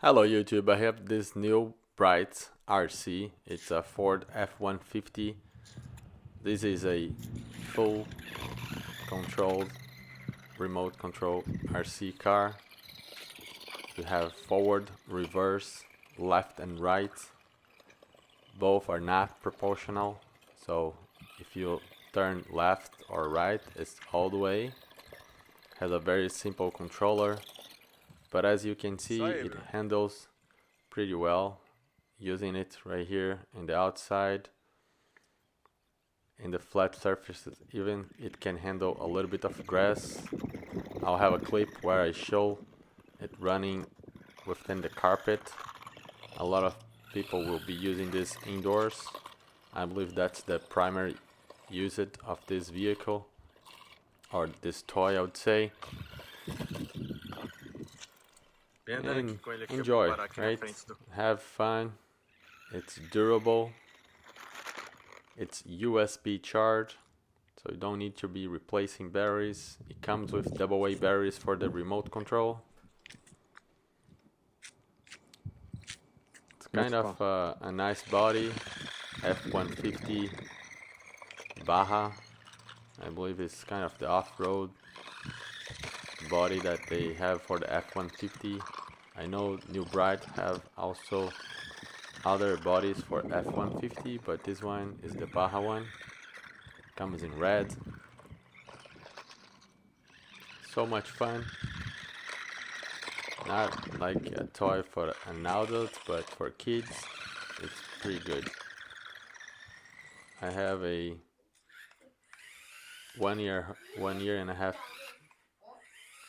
Hello YouTube, I have this new bright RC. It's a Ford F-150. This is a full controlled, remote control RC car. You have forward, reverse, left and right. Both are not proportional, so if you turn left or right, it's all the way. Has a very simple controller, but as you can see, it handles pretty well. Using it right here in the outside, in the flat surfaces even, it can handle a little bit of grass. I'll have a clip where I show it running within the carpet. A lot of people will be using this indoors. I believe that's the primary usage of this vehicle, or this toy I would say. And enjoy, right? Have fun. It's durable. It's USB charged, so you don't need to be replacing batteries. It comes with AA batteries for the remote control. It's kind of a nice body. F-150 Baja, I believe it's kind of the off-road body that they have for the F-150. I know New Bright have also other bodies for F-150, but this one is the Baja one. Comes in red. So much fun. Not like a toy for an adult, but for kids, it's pretty good. I have a 1 year and a half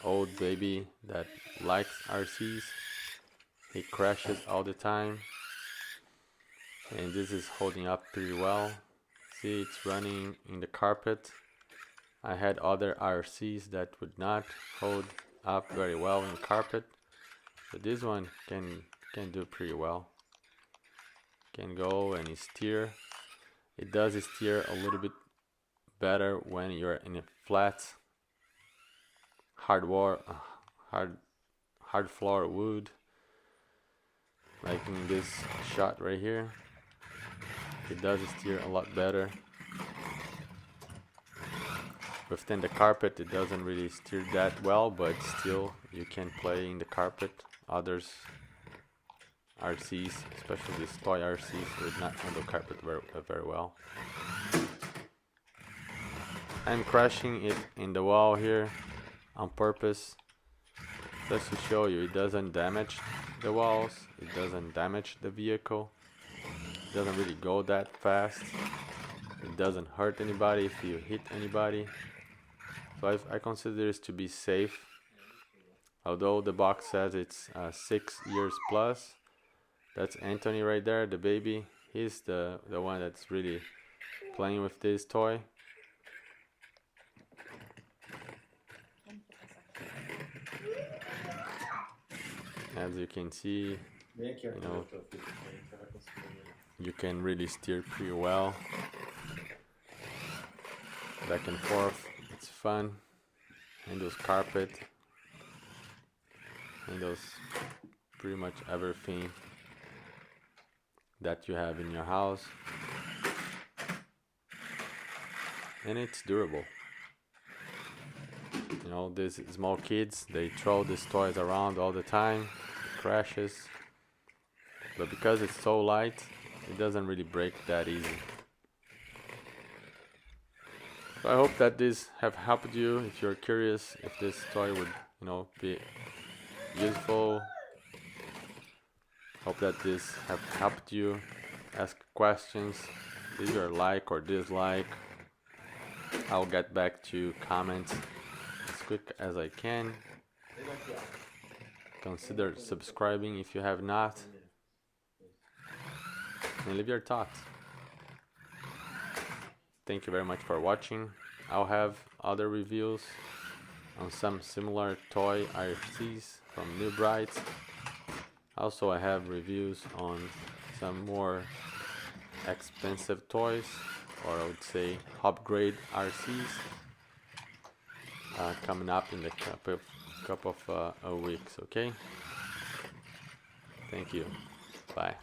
old baby that likes RCs. He crashes all the time, and this is holding up pretty well. See, it's running in the carpet. I had other RCs that would not hold up very well in carpet, but this one can do pretty well. Can go and steer. It does steer a little bit better when you're in a flat, hard floor wood, like in this shot right here. It does steer a lot better. Within the carpet, it doesn't really steer that well, but still you can play in the carpet. Others RCs, especially these toy RCs, would not handle carpet very well. I'm crashing it in the wall here on purpose, just to show you it doesn't damage the walls, it doesn't damage the vehicle, it doesn't really go that fast, it doesn't hurt anybody if you hit anybody. So I consider this to be safe. Although the box says it's 6 years plus. That's Anthony right there, the baby. He's the one that's really playing with this toy. As you can see, you know, you can really steer pretty well. Back and forth, it's fun. Handles carpet, handles pretty much everything that you have in your house, and it's durable. You know, these small kids, they throw these toys around all the time, it crashes, but because it's so light, it doesn't really break that easy. So I hope that this have helped you. If you're curious if this toy would, you know, be useful, hope that this have helped you. Ask questions, leave your like or dislike. I'll get back to comments as quick as I can. Consider subscribing if you have not, and leave your thoughts. Thank you very much for watching. I'll have other reviews on some similar toy RCs from New Bright. Also, I have reviews on some more expensive toys, or I would say upgrade RCs, coming up in the couple of weeks. Okay. Thank you. Bye.